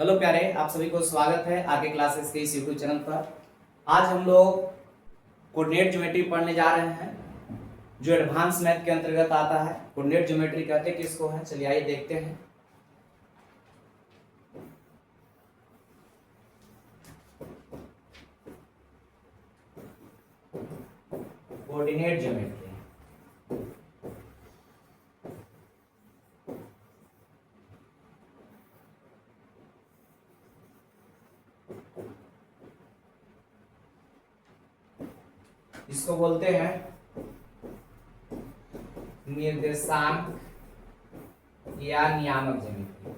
Hello प्यारे, आप सभी को स्वागत है आगे क्लासेस के इस यूट्यूब चैनल पर। आज हम लोग कोऑर्डिनेट ज्योमेट्री पढ़ने जा रहे हैं जो एडवांस मैथ के अंतर्गत आता है। कोऑर्डिनेट ज्योमेट्री कहते किसको है, चलिए आइए देखते हैं। कोऑर्डिनेट ज्योमेट्री इसको बोलते हैं निर्देशांक या नियामक ज्योमेट्री।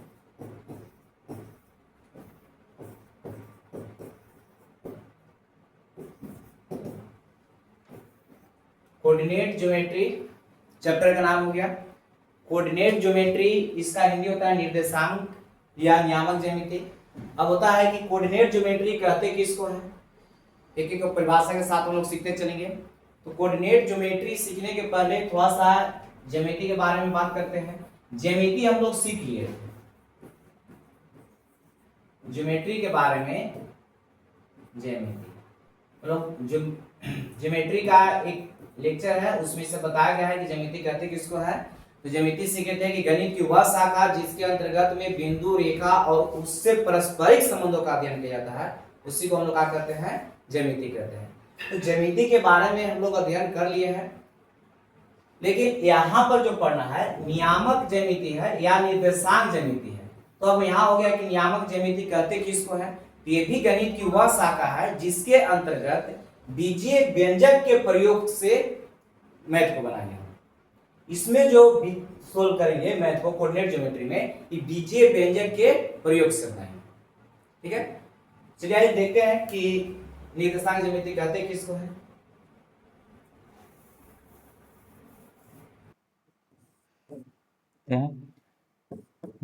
कोऑर्डिनेट ज्योमेट्री चैप्टर का नाम हो गया कोऑर्डिनेट ज्योमेट्री। इसका हिंदी होता है निर्देशांक या नियामक ज्योमेट्री। अब होता है कि कोऑर्डिनेट ज्योमेट्री कहते किसको है, एक एक परिभाषा के साथ हम लोग सीखते चलेंगे। तो कोऑर्डिनेट ज्योमेट्री सीखने के पहले थोड़ा सा ज्यामिति के बारे में बात करते हैं। ज्यामिति हम लोग सीख लिए थे, ज्योमेट्री के बारे में। ज्यामिति मतलब ज्योमेट्री का एक लेक्चर है, उसमें से बताया गया है कि ज्यामिति कहते किसको है। तो ज्यामिति सीखे थे कि गणित की वह शाखा जिसके अंतर्गत में बिंदु, रेखा और उससे पारस्परिक संबंधों का अध्ययन किया जाता है, उसी को हम लोग क्या कहते हैं, ज्यामिति कहते हैं। तो ज्यामिति के बारे में हम लोग अध्ययन कर लिए हैं, लेकिन यहाँ पर जो पढ़ना है नियामक ज्यामिति है या निर्देशांक ज्यामिति है। तो अब यहाँ हो गया कि नियामक ज्यामिति कहते किसको है। तो ये भी गणित की वह शाखा है जिसके अंतर्गत बीजीय व्यंजक के प्रयोग से मैथ को बनाएंगे। इसमें जो सोल्व करेंगे मैथ को कोऑर्डिनेट ज्योमेट्री में, ये बीजीय व्यंजक के प्रयोग से बनाएंगे। ठीक है, चलिए आइए देखते हैं कि निर्देशांक ज्यामिति कहते किसको है।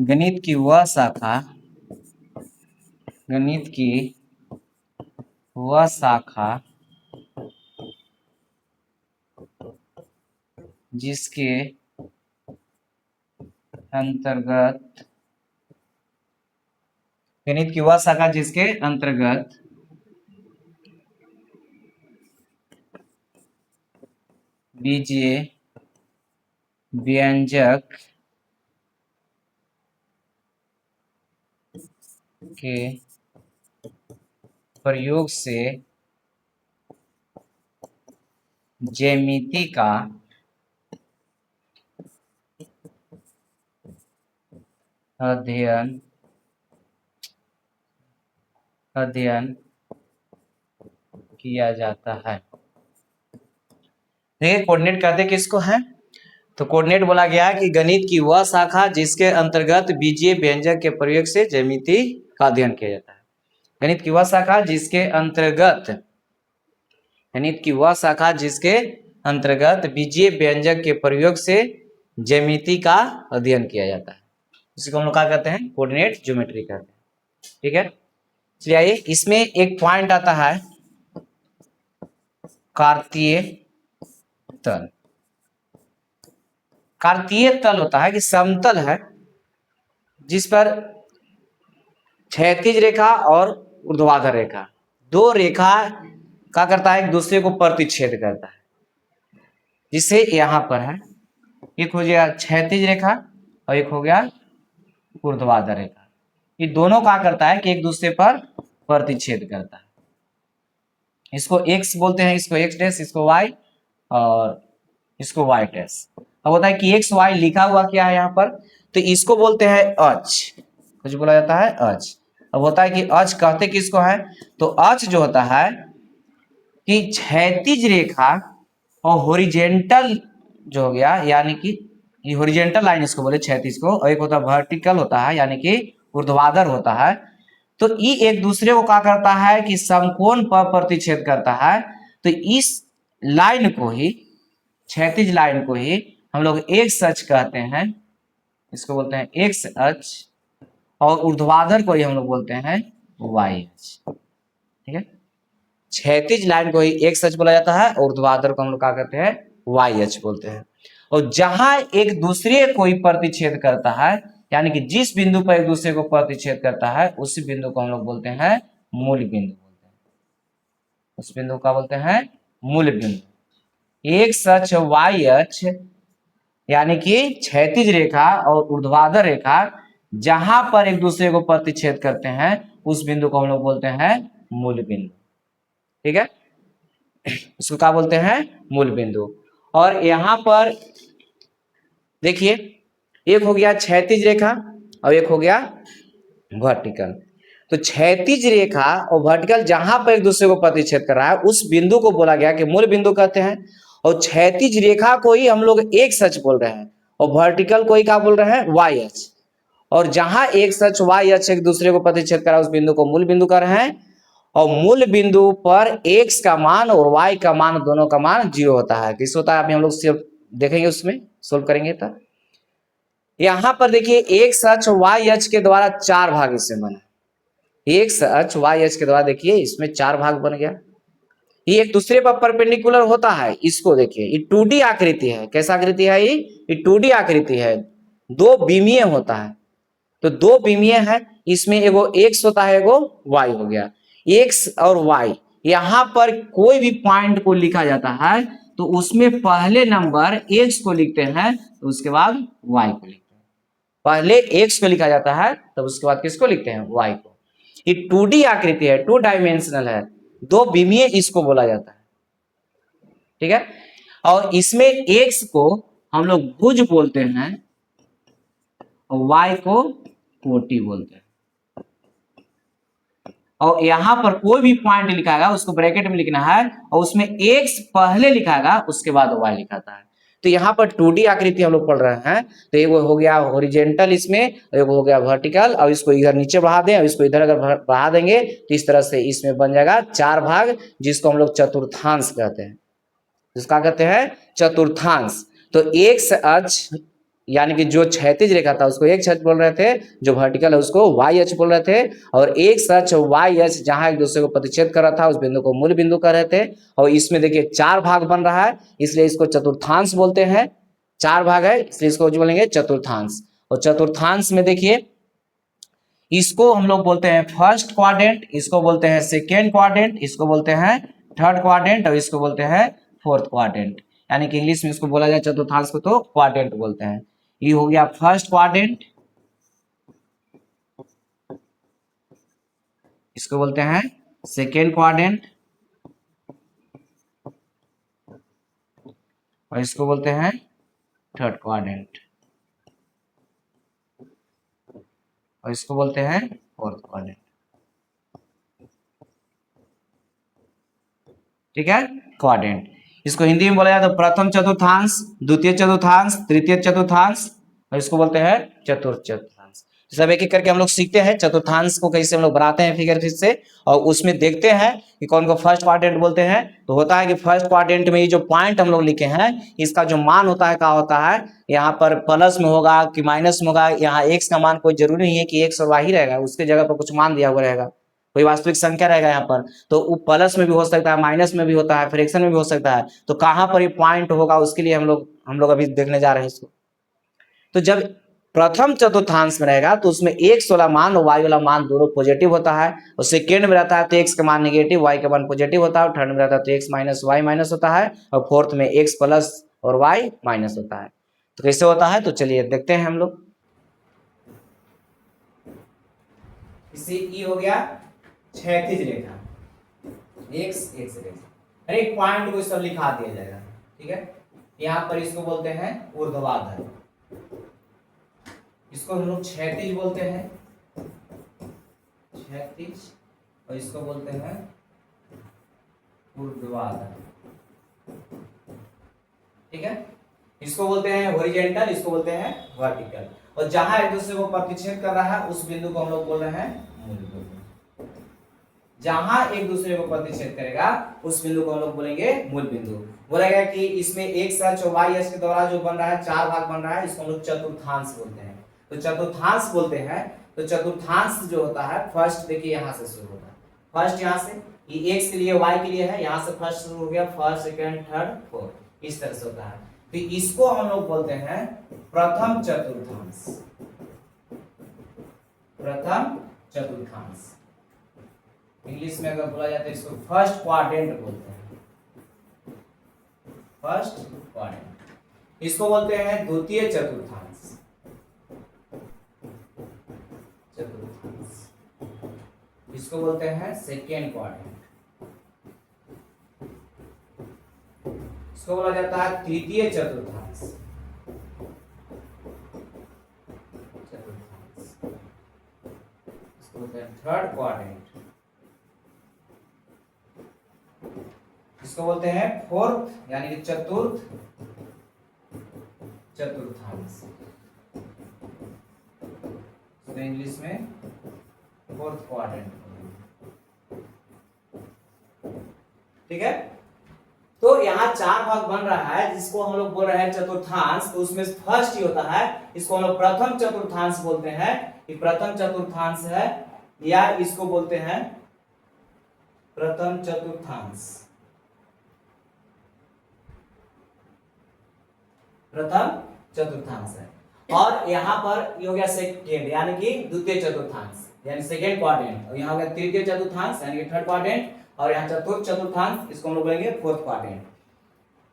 गणित की वह शाखा, गणित की वह शाखा जिसके अंतर्गत, गणित की वह शाखा जिसके अंतर्गत बीजीय व्यंजक के प्रयोग से ज्यामिति का अध्ययन किया जाता है। देखिए कोऑर्डिनेट कहते किसको है। तो कोऑर्डिनेट बोला गया है कि गणित की वह शाखा जिसके अंतर्गत बीजीय व्यंजक के प्रयोग से ज्यामिति का अध्ययन किया जाता है। गणित की वह शाखा जिसके अंतर्गत, गणित की वह शाखा जिसके अंतर्गत बीजीय व्यंजक के प्रयोग से ज्यामिति का अध्ययन किया जाता है, इसी को हम लोग क्या कहते हैं, कोऑर्डिनेट ज्योमेट्री कहते हैं। ठीक है, चलिए आइए, इसमें एक पॉइंट आता है कार्तीय तल। कार्तीय तल होता है कि समतल है जिस पर क्षैतिज रेखा और ऊर्ध्वाधर रेखा, दो रेखा क्या करता है, एक दूसरे को प्रतिच्छेद करता है। जिससे यहाँ पर है, एक हो गया क्षैतिज रेखा और एक हो गया ऊर्ध्वाधर रेखा। ये दोनों क्या करता है कि एक दूसरे पर प्रतिच्छेद करता है। इसको x बोलते हैं, इसको x डैश, इसको y और इसको y डैश। अब होता है कि x y लिखा हुआ क्या है यहाँ पर, तो इसको बोलते हैं अक्ष, कुछ बोला जाता है अक्ष। अब होता है कि अक्ष कहते किसको है, तो अक्ष जो होता है कि क्षैतिज रेखा और हॉरिजॉन्टल जो हो गया, यानी कि ये हॉरिजॉन्टल लाइन इसको बोले क्षैतिज को, और एक होता है वर्टिकल होता है यानी कि ऊर्ध्वाधर होता है। तो ये एक दूसरे को क्या करता है कि समकोण पर प्रतिच्छेद करता है। तो इस लाइन को ही, क्षैतिज लाइन को ही हम लोग एक्स अक्ष कहते हैं, इसको बोलते हैं एक्स अक्ष, और ऊर्ध्वाधर को ही हम लोग बोलते हैं वाई अक्ष। ठीक है, क्षैतिज लाइन को ही एक्स अक्ष बोला जाता है, ऊर्ध्वाधर को हम लोग क्या कहते हैं, वाई अक्ष बोलते हैं। और जहां एक दूसरे को ही प्रतिच्छेद करता है यानी कि जिस बिंदु पर एक दूसरे को प्रतिच्छेद करता है उसी बिंदु को हम लोग बोलते हैं मूल बिंदु बोलते हैं। उस बिंदु का बोलते हैं मूल बिंदु। एक सच वाई अक्ष यानी कि क्षैतिज रेखा और ऊर्ध्वाधर रेखा जहां पर एक दूसरे को प्रतिच्छेद करते हैं उस बिंदु को हम लोग बोलते हैं मूल बिंदु। ठीक है, इसको क्या बोलते हैं मूल बिंदु। और यहां पर देखिए एक हो गया क्षैतिज रेखा और एक हो गया वर्टिकल। तो क्षैतिज रेखा और वर्टिकल जहां पर एक दूसरे को प्रतिच्छेद कर रहा है उस बिंदु को बोला गया कि मूल बिंदु कहते हैं। और क्षैतिज रेखा को ही हम लोग एक सच बोल रहे हैं और वर्टिकल को ही क्या बोल रहे हैं वाई अक्ष। और जहां एक सच वाई अक्ष एक दूसरे को प्रतिच्छेद कर रहा है उस बिंदु को मूल बिंदु कर रहे हैं। और मूल बिंदु पर x का मान और y का मान दोनों का मान 0 होता है। किस होता है अभी हम लोग सिर्फ देखेंगे, उसमें सोल्व करेंगे। तब यहां पर देखिए x अक्ष y अक्ष के द्वारा 4 भाग इसमें बना। x अक्ष y अक्ष के द्वारा देखिए इसमें 4 भाग बन गया। ये एक दूसरे पर परपेंडिकुलर होता है। इसको देखिए ये 2D आकृति है। कैसा आकृति है ये 2D आकृति है, दो विमीय होता है। तो दो विमीय है, इसमें एगो x होता है एगो y हो गया। x और y यहां पर कोई भी पॉइंट को लिखा जाता है तो उसमें पहले नंबर x को लिखते हैं तो उसके बाद y को लिखते हैं। पहले x को लिखा जाता है तब उसके बाद किसको लिखते हैं y को। ये 2D आकृति है, 2 डायमेंशनल है, दो विमीय इसको बोला जाता है। ठीक है, और इसमें x को हम लोग भुज बोलते हैं और y को कोटि बोलते हैं। और यहां पर कोई भी पॉइंट लिखाएगा उसको ब्रैकेट में लिखना है और उसमें x पहले लिखाएगा उसके बाद y लिखाता है। तो यहाँ पर 2D आकृति हम लोग पढ़ रहे हैं। तो एक हो गया हॉरिजॉन्टल इसमें, एक हो गया वर्टिकल। और इसको इधर नीचे बढ़ा दें और इसको इधर अगर बढ़ा देंगे तो इस तरह से इसमें बन जाएगा 4 भाग, जिसको हम लोग चतुर्थांश कहते हैं। जिसका कहते हैं चतुर्थांश। तो x अक्ष यानी कि जो क्षैतिज रेखा था उसको x अक्ष बोल रहे थे, जो वर्टिकल है उसको y अक्ष बोल रहे थे। और x अक्ष y अक्ष जहां एक दूसरे को प्रतिच्छेद कर रहा था उस बिंदु को मूल बिंदु कह रहे थे। और इसमें देखिए 4 भाग बन रहा है इसलिए इसको चतुर्थांश बोलते हैं। 4 भाग है इसलिए इसको बोलेंगे चतुर्थांश। और चतुर्थांश में देखिए इसको हम लोग बोलते हैं फर्स्ट क्वाड्रेंट, इसको बोलते हैं सेकेंड क्वाड्रेंट, इसको बोलते हैं थर्ड क्वाड्रेंट और इसको बोलते हैं फोर्थ क्वाड्रेंट। यानी कि इंग्लिश में इसको बोला जाए चतुर्थांश को तो क्वाड्रेंट बोलते हैं। ये हो गया फर्स्ट क्वाड्रेंट, इसको बोलते हैं सेकेंड क्वाड्रेंट और इसको बोलते हैं थर्ड क्वाड्रेंट और इसको बोलते हैं फोर्थ क्वाड्रेंट। ठीक है, क्वाड्रेंट। इसको हिंदी में बोला जाता है प्रथम चतुर्थांश, द्वितीय चतुर्थांश, तृतीय चतुर्थांश और इसको बोलते हैं चतुर्थ चतुर्थांश। सब एक एक करके हम लोग सीखते हैं चतुर्थांश को कैसे हम लोग बनाते हैं फिगर फिर से, और उसमें देखते हैं कि कौन को फर्स्ट क्वाड्रेंट बोलते हैं। तो होता है कि फर्स्ट क्वाड्रेंट में ये जो पॉइंट हम लोग लिखे हैं इसका जो मान होता है क्या होता है, यहाँ पर प्लस में होगा कि माइनस में होगा। यहाँ एक्स का मान कोई जरूरी नहीं है कि एक्स और वाई ही रहेगा, उसके जगह पर कुछ मान दिया हुआ रहेगा, कोई वास्तविक संख्या रहेगा यहाँ पर। तो वो प्लस में भी हो सकता है, माइनस में भी होता है, फ्रैक्शन में भी हो सकता है। तो कहाँ पर ये पॉइंट होगा उसके लिए हम लोग अभी देखने जा रहे हैं इसको। तो जब प्रथम चतुर्थांश में रहेगा तो उसमें x वाला मान और y वाला मान दोनों पॉजिटिव होता है। और सेकेंड में रहता है तो x का मान नेगेटिव, y का मान पॉजिटिव होता है। और थर्ड में रहता है तो x माइनस y माइनस होता है। और फोर्थ में x प्लस और y माइनस होता है। तो कैसे होता है तो चलिए देखते हैं हम लोग। इसे ई हो गया क्षैतिज रेखा, x रेखा, हर एक पॉइंट को सब लिखा दिया जाएगा। ठीक है, यहाँ पर इसको बोलते हैं ऊर्ध्वाधर, इसको हम लोग क्षैतिज बोलते हैं, क्षैतिज, और इसको बोलते हैं ऊर्ध्वाधर। ठीक है, इसको बोलते हैं हॉरिजॉन्टल, इसको बोलते हैं वर्टिकल। और जहां एक दूसरे को प्रतिच्छेद कर रहा है उस बिंदु को हम लोग बोल रहे हैं मूल बिंदु। जहां एक दूसरे को प्रतिच्छेद करेगा उस बिंदु को हम लोग बोलेंगे मूल बिंदु। बोला गया कि इसमें x अक्ष और y अक्ष के द्वारा जो बन रहा है 4 भाग बन रहा है, इसको हम लोग चतुर्थांश बोलते हैं। तो चतुर्थांश बोलते हैं। तो चतुर्थांश जो होता है फर्स्ट देखिए यहां से शुरू होता है, फर्स्ट यहां से, ये x के लिए y के लिए है, यहां से फर्स्ट शुरू हो गया, फर्स्ट सेकंड थर्ड फोर्थ, इस तरह से होता है। तो इसको हम लोग बोलते हैं प्रथम चतुर्थांश। प्रथम चतुर्थांश। इंग्लिश में अगर बोला जाता है इसको फर्स्ट क्वाड्रेंट बोलते हैं, फर्स्ट क्वाड्रेंट। इसको बोलते हैं द्वितीय चतुर्थांश, चतुर्थांश। इसको बोलते हैं सेकेंड क्वाड्रेंट। इसको बोला जाता है तृतीय चतुर्थांश, चतुर्थांश। इसको बोलते हैं थर्ड क्वाड्रेंट। इसको बोलते हैं फोर्थ यानी कि चतुर्थ चतुर्थांश, तो इंग्लिश में फोर्थ क्वाड्रेंट। ठीक है, तो यहाँ चार भाग बन रहा है जिसको हम लोग बोल रहे हैं चतुर्थांश। तो उसमें फर्स्ट ही होता है, इसको हम लोग प्रथम चतुर्थांश बोलते हैं। ये प्रथम चतुर्थांश है, या इसको बोलते हैं प्रथम चतुर्थांश, प्रथम चतुर्थांश है। और यहाँ पर ये हो गया सेकेंड यानी कि द्वितीय चतुर्थांश यानी सेकेंड क्वाड्रेंट, और यहाँ हो गया तृतीय चतुर्थांश यानी कि थर्ड क्वाड्रेंट, और यहाँ चतुर्थ चतुर्थांश इसको हम लोग बोलेंगे फोर्थ क्वाड्रेंट।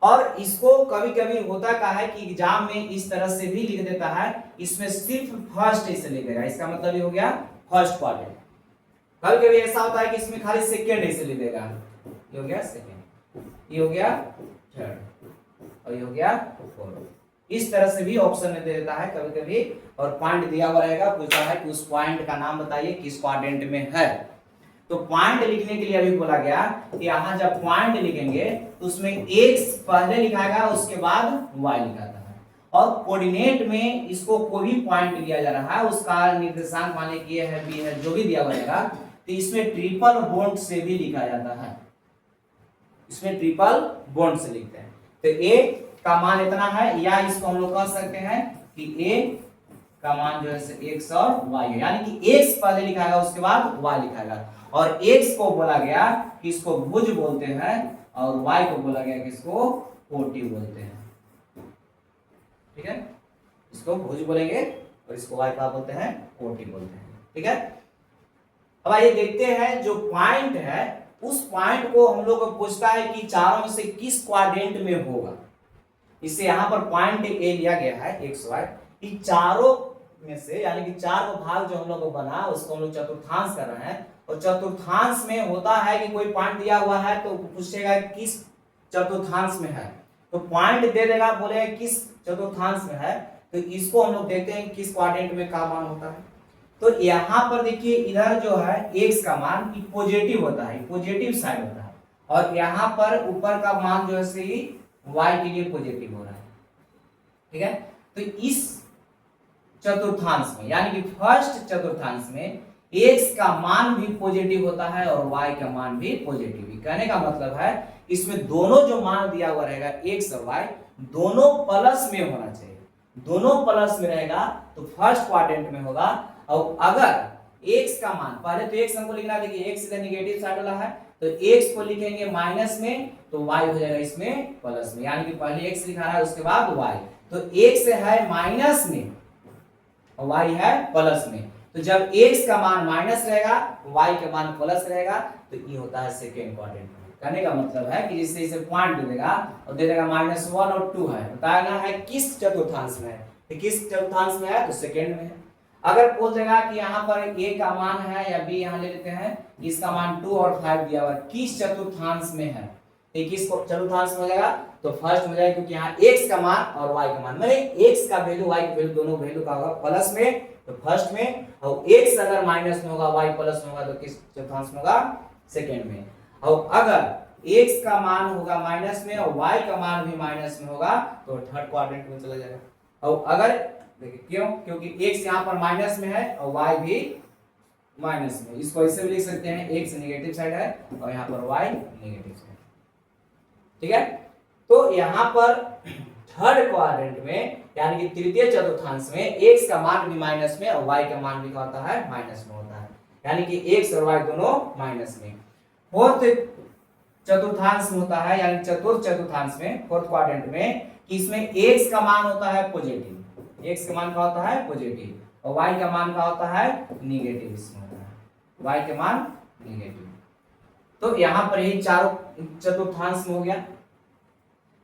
और इसको कभी कभी होता क्या है कि एग्जाम में इस तरह से भी लिख देता है, इसमें सिर्फ फर्स्ट ऐसे लिख देगा, इसका मतलब ये हो गया फर्स्ट क्वाड्रेंट। कभी कभी ऐसा होता है कि इसमें खाली सेकेंड ऐसे लिख देगा, ये हो गया सेकेंड, ये हो गया थर्ड, और ये हो गया फोर्थ। इस तरह से भी ऑप्शन में दे देता है कभी कभी, और पॉइंट दिया हुआ रहेगा, पूछा है कि उस पॉइंट का नाम बताइए किस क्वाड्रेंट में है। तो पॉइंट लिखने के लिए अभी बोला गया कि यहाँ जब पॉइंट लिखेंगे तो उसमें एक्स पहले लिखाएगा उसके बाद वाई लिखाता है, और कोऑर्डिनेट में इसको कोई भी पॉइंट दिया जा रहा है उसका निर्देशांक मान लीजिए ये है बी है जो भी दिया हुआ रहेगा, तो इसमें ट्रिपल बॉन्ड से भी लिखा जाता है, इसमें ट्रिपल बॉन्ड से लिखते हैं। तो ए का मान इतना है, या इसको हम लोग कह सकते हैं कि ए का मान जो है एक्स और वाई है, यानी कि एक्स पहले लिखाएगा उसके बाद वाई लिखाएगा। और एक्स को बोला गया कि इसको भुज बोलते हैं, और वाई को बोला गया कि इसको कोटि बोलते हैं। ठीक है, इसको भुज बोलेंगे और इसको वाई का बोलते हैं कोटि बोलते हैं। ठीक है, अब आइए देखते हैं जो पॉइंट है उस पॉइंट को हम लोग को पूछता है कि चारों में से किस क्वाड्रेंट में होगा। इससे यहाँ पर पॉइंट ए लिया गया है एक्स वाई, कि चारों में से यानी कि चार को भाग जो हम लोग को बना उसको हम लोग चतुर्थांश कर रहे हैं, और चतुर्थांश में होता है कि कोई पॉइंट दिया हुआ है तो पूछेगा किस चतुर्थांश में है, तो पॉइंट दे देगा, बोलेगा किस चतुर्थांश में है, तो इसको हम लोग देखते हैं किस क्वाड्रेंट में क्या मान होता है। तो यहाँ पर देखिए इधर जो है एक्स का मान पॉजिटिव होता है, पॉजिटिव साइड होता है, और यहाँ पर ऊपर का मान जो है वाई के लिए पॉजिटिव हो रहा है। ठीक है, तो इस चतुर्थांश में यानी कि फर्स्ट चतुर्थांश में एक्स का मान भी पॉजिटिव होता है और वाई का मान भी पॉजिटिव ही। कहने का मतलब है इसमें दोनों जो मान दिया हुआ रहेगा एक्स और वाई दोनों प्लस में होना चाहिए, दोनों प्लस में रहेगा तो फर्स्ट क्वाड्रेंट में होगा। और अगर एक्स का मान पहले तो एक्स हमको लिखना, देखिए एक्स इधर नेगेटिव साइड वाला है तो एक्स को लिखेंगे माइनस में, तो वाई हो जाएगा इसमें प्लस में, यानी कि पहले एक्स लिखा है उसके बाद वाई। तो एक्स है माइनस में और वाई है प्लस में, तो जब x का मान माइनस रहेगा y का मान प्लस रहेगा तो ये होता है सेकेंड क्वाड्रेंट। कहने का मतलब है कि जिससे इसे पॉइंट दे देगा और दे देगा -1 और 2 है, बताना है किस चतुर्थांश में है, तो किस चतुर्थांश में है तो सेकेंड में है। अगर पूछ देगा कि यहाँ पर a का मान है या b यहाँ ले लेते हैं, इसका मान 2 और 5 दिया हुआ है, किस चतुर्थांश में है, तो किस चतुर्थांश में हो जाएगा तो फर्स्ट हो जाएगा, क्योंकि यहाँ x का मान और y का मान माने x का वैल्यू y का वैल्यू दोनों वैल्यू का होगा प्लस में तो फर्स्ट में, और x अगर माइनस में होगा y प्लस में होगा तो किस चतुर्थांश में होगा सेकेंड में। और अगर x का मान होगा माइनस में और y का मान भी माइनस में होगा तो थर्ड क्वाड्रेंट में चला जाएगा। और अगर देखिए क्यों, क्योंकि x यहाँ पर माइनस में है और y भी माइनस में, इसको ऐसे भी लिख सकते हैं x नेगेटिव साइड है और यहाँ पर y नेगेटिव साइड। ठीक है, तो यहाँ पर थर्ड क्वाड्रेंट में यानी कि तृतीय चतुर्थांश में x का मान भी माइनस में और y का मान भी क्या होता है माइनस में होता है, यानी कि x और y दोनों माइनस में। फोर्थ चतुर्थांश में होता है यानी चतुर्थ चतुर्थांश में फोर्थ क्वाड्रेंट में कि इसमें x का मान होता है पॉजिटिव, x का मान क्या होता है पॉजिटिव और y का मान क्या होता है, निगेटिव इसमें होता है, y के मान निगेटिव। तो यहाँ पर यही चारों चतुर्थांश में हो गया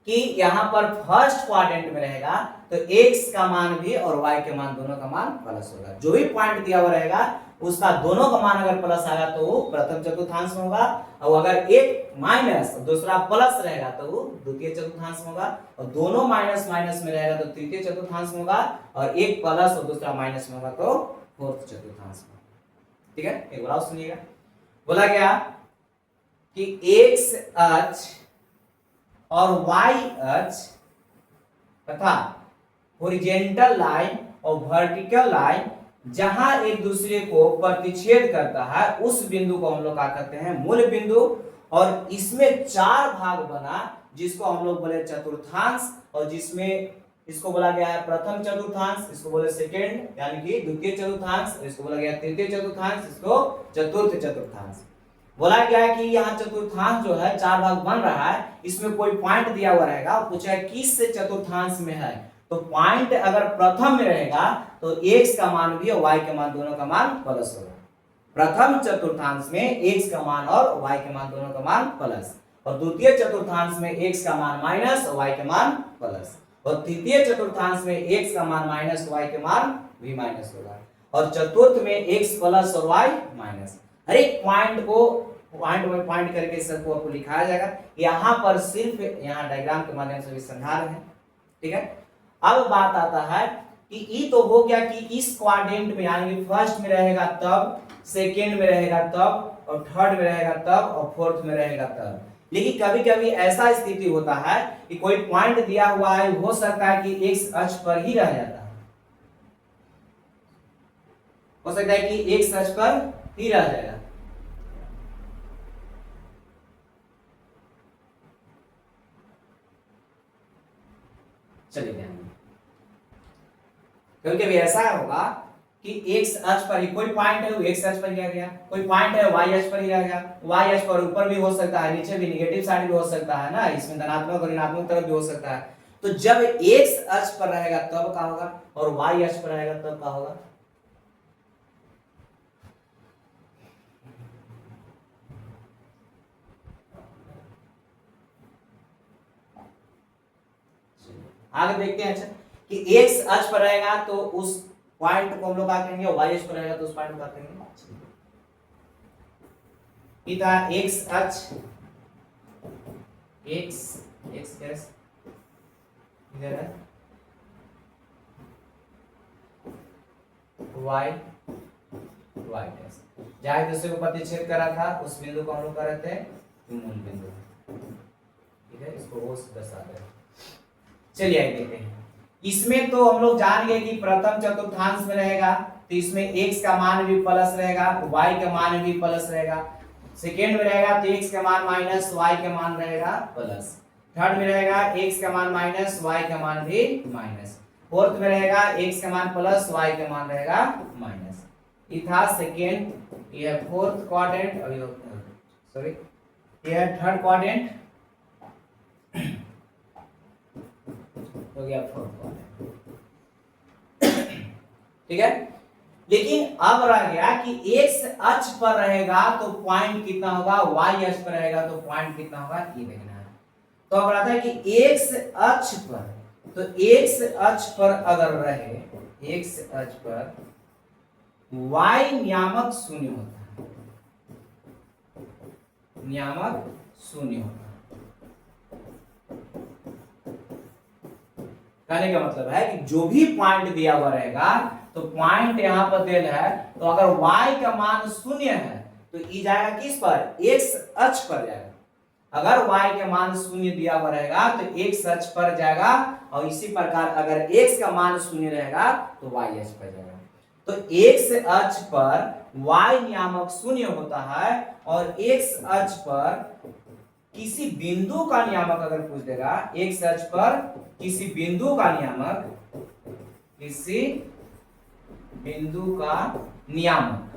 कि यहाँ पर फर्स्ट क्वाड्रेंट में रहेगा तो x का मान भी और y के मान दोनों का मान प्लस होगा। जो भी पॉइंट दिया हुआ रहेगा उसका दोनों का मान अगर प्लस आएगा तो वो प्रथम चतुर्थांश में होगा, और अगर एक माइनस और दूसरा प्लस रहेगा तो वो द्वितीय चतुर्थांश में होगा, और दोनों माइनस माइनस में रहेगा तो तृतीय चतुर्थांश में होगा, और एक प्लस और दूसरा माइनस में होगा तो फोर्थ चतुर्थांश में। ठीक है, एक बार सुनिएगा। बोला गया कि x अक्ष और y अक्ष तथा हॉरिजॉन्टल लाइन और वर्टिकल लाइन जहां एक दूसरे को प्रतिच्छेद करता है उस बिंदु को हम लोग क्या कहते हैं, मूल बिंदु। और इसमें चार भाग बना जिसको हम लोग बोले चतुर्थांश, और जिसमें इसको बोला गया है प्रथम चतुर्थांश, इसको बोले सेकेंड यानी कि द्वितीय चतुर्थांश, इसको बोला गया तृतीय चतुर्थांश, इसको चतुर्थ चतुर्थांश। बोला गया है कि यहाँ चतुर्थांश जो है चार भाग बन रहा है, इसमें कोई पॉइंट दिया हुआ रहेगा, पूछा है किस चतुर्थांश में है, तो पॉइंट अगर प्रथम में रहेगा तो x का मान भी और y के मान दोनों का मान प्लस होगा। प्रथम चतुर्थांश में x का मान और y के मान दोनों का मान प्लस, और द्वितीय चतुर्थांश में x का मान माइनस और y के मान प्लस, और तृतीय चतुर्थांश में x का मान माइनस y के मान भी माइनस होगा, और चतुर्थ में x प्लस और y माइनस। हर एक पॉइंट को पॉइंट बाय पॉइंट करके सबको आपको लिखाया जाएगा। यहाँ पर सिर्फ यहाँ डायग्राम के माध्यम से भी समझा रहे हैं। ठीक है, अब बात आता है कि ये तो हो गया कि इस क्वाड्रेंट में यानी कि फर्स्ट में रहेगा तब, सेकेंड में रहेगा तब, और थर्ड में रहेगा तब, और फोर्थ में रहेगा तब। लेकिन कभी कभी ऐसा स्थिति होता है कि कोई पॉइंट दिया हुआ है, हो सकता है कि एक्स अक्ष पर ही रह जाता है, हो सकता है कि एक्स अक्ष पर ही रह जाएगा। चलिए ध्यान, क्योंकि भी ऐसा होगा कि x अक्ष पर ही कोई पॉइंट है, वो x अक्ष पर ही रह गया, कोई पॉइंट है y अक्ष पर ही रह गया, y अक्ष पर ऊपर भी हो सकता है, नीचे भी निगेटिव साइड भी हो सकता है ना, इसमें धनात्मक और ऋणात्मक तरफ भी हो सकता है। तो जब x अक्ष पर रहेगा तब क्या होगा, और y अक्ष पर रहेगा तब क्या होगा। आगे देखते हैं। अच्छा कि x अक्ष पर रहेगा तो उस पॉइंट को हम लोग क्या कहेंगे, y अक्ष पर रहेगा तो उस पॉइंट को क्या कहेंगे। इधर x अक्ष, x x इधर है y y डैश, जहां दूसरे को प्रतिच्छेद करा था उस बिंदु को हम लोग कहते हैं मूल बिंदु। ठीक है, इसको वो दर्शाते हैं। चलिए आगे देखते हैं। इसमें तो हम लोग जान गए कि प्रथम चतुर्थांश में रहेगा तो इसमें x का मान भी प्लस रहेगा, y का मान भी प्लस रहेगा। सेकेंड में रहेगा तो x का मान माइनस, y का मान रहेगा प्लस। थर्ड में रहेगा x का मान माइनस, y का मान भी माइनस। फोर्थ में रहेगा x का मान प्लस, y का मान रहेगा माइनस। ये था सेकेंड, ये है फोर्थ क्वाड्रेंट, और सॉरी ये है थर्ड क्वाड्रेंट, हो गया फोर्थ क्वाड्रेंट। ठीक है, लेकिन अब रह गया कि x अक्ष पर रहेगा तो पॉइंट कितना होगा, y अक्ष पर रहेगा तो पॉइंट कितना होगा, ये देखना है। तो अब आता है कि x अक्ष पर, तो x अक्ष पर अगर रहे, x अक्ष पर y नियामक शून्य होता है, नियामक शून्य होता है। कहने का मतलब है कि जो भी पॉइंट दिया हुआ रहेगा, तो पॉइंट यहां पर दिया है, तो अगर y का मान शून्य है तो ये जाएगा किस पर, x अक्ष पर जाएगा। अगर y का मान शून्य दिया हुआ रहेगा तो x अक्ष पर जाएगा, और इसी प्रकार अगर x का मान शून्य रहेगा तो y अक्ष पर जाएगा। तो x अक्ष पर y नियामक शून्य होता है, और x अक्ष पर किसी बिंदु का नियामक अगर पूछ देगा, x अक्ष पर किसी बिंदु का नियामक, किसी बिंदु का नियामक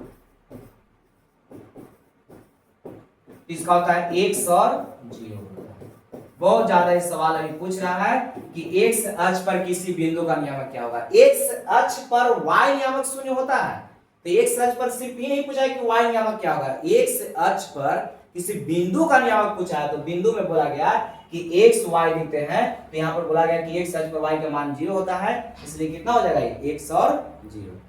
इसका होता है x और 0 होता है। बहुत ज्यादा इस सवाल अभी पूछ रहा है कि एक्स अक्ष पर किसी बिंदु का नियामक क्या होगा। एक्स अक्ष पर y नियामक शून्य होता है, तो एक्स अक्ष पर सिर्फ ये नहीं पूछा है कि y नियामक क्या होगा, एक्स अक्ष पर किसी बिंदु का नियामक पूछा है। तो बिंदु में बोला गया कि एक्स वाई लिखते हैं, तो यहाँ पर बोला गया कि एक्स अक्ष पर y का मान 0 होता है, इसलिए कितना हो जाएगा ये x और 0।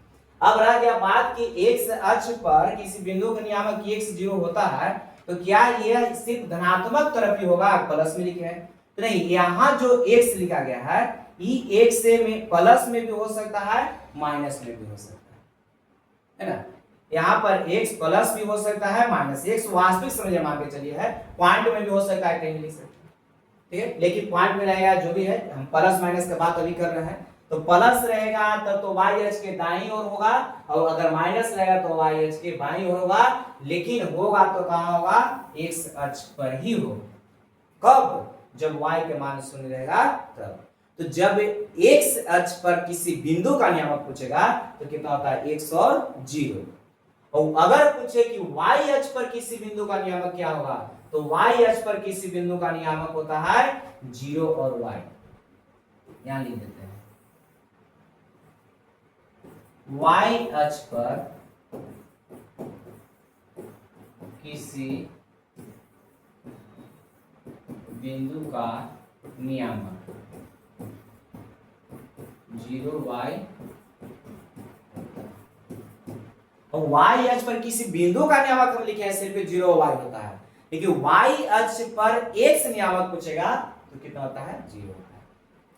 अब रह गया बात कि एक्स अक्ष पर किसी बिंदु का नियामक x 0 होता है, तो क्या यह सिर्फ धनात्मक तरफ ही होगा, प्लस में लिखे हैं तो नहीं, यहाँ जो x लिखा गया है ये x से में प्लस में भी हो सकता है माइनस में भी हो सकता है ना। यहाँ पर x प्लस भी हो सकता है माइनस, x वास्तविक समझे मान के चलिए है, पॉइंट में भी हो सकता है, कहीं लिख सकते हैं, ठीक है, लेकिन पॉइंट में रहेगा जो भी है, हम प्लस माइनस की बात अभी कर रहे हैं। तो प्लस रहेगा तब तो y अक्ष के दाईं ओर होगा, और अगर माइनस रहेगा तो y अक्ष के बाईं ओर होगा, लेकिन होगा तो कहां होगा, x अक्ष पर ही होगा। कब, जब y के मान शून्य रहेगा तब। तो जब x अक्ष पर किसी बिंदु का नियामक पूछेगा तो कितना होता है x और 0, और अगर पूछे कि y अक्ष पर किसी बिंदु का नियामक क्या होगा, तो y अक्ष पर किसी बिंदु का नियामक होता है 0 और y, यहां लिख देते हैं y अक्ष पर किसी बिंदु का नियामक 0y, और y अक्ष पर किसी बिंदु का नियामक हम लिखे हैं सिर्फ 0y होता है, लेकिन y अक्ष पर x नियामक पूछेगा तो कितना होता है 0 होता है।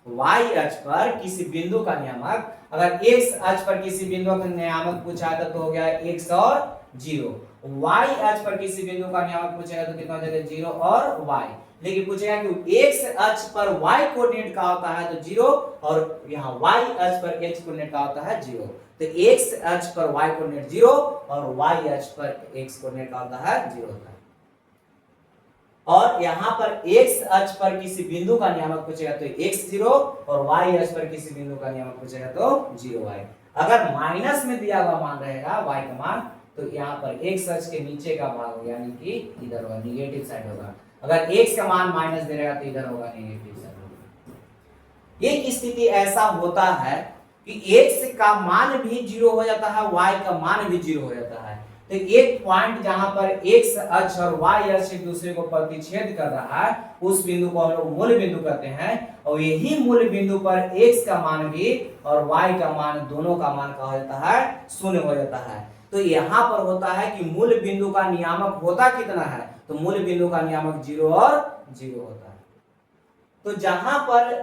y अक्ष पर किसी बिंदु का नियामक, अगर x अक्ष पर किसी बिंदु का नियामक पूछा तो हो गया x और 0, y अक्ष पर किसी बिंदु का नियामक पूछेगा तो कितना हो जाएगा 0 और y, लेकिन पूछेगा कि x अक्ष पर y कोऑर्डिनेट का होता है तो 0, और यहाँ y अक्ष पर x कोऑर्डिनेट का होता है 0, तो x अक्ष पर y कोऑर्डिनेट 0 और y अक्ष पर x कोऑर्डिनेट का होता है 0 होता है। और यहाँ पर x अक्ष पर किसी बिंदु का नियामक पूछेगा तो x 0, और y अक्ष पर किसी बिंदु का नियामक पूछेगा तो 0y। अगर माइनस में दिया हुआ मान रहेगा y का मान, तो यहाँ पर x अक्ष के नीचे का भाग होगा, यानी कि इधर होगा, निगेटिव साइड होगा। अगर x का मान माइनस दे रहेगा तो इधर होगा, नेगेटिव साइड होगा। एक स्थिति ऐसा होता है कि x का मान भी 0 हो जाता है, y का मान भी 0 हो जाता है। तो एक पॉइंट जहां पर x अक्ष और y अक्ष एक दूसरे को प्रतिच्छेद कर रहा है, उस बिंदु को हम लोग मूल बिंदु कहते हैं, और यही मूल बिंदु पर x का मान भी और y का मान, दोनों का मान क्या हो जाता है, शून्य हो जाता है। तो यहाँ पर होता है कि मूल बिंदु का नियामक होता कितना है, तो मूल बिंदु का नियामक 0 और 0 होता है। तो जहां पर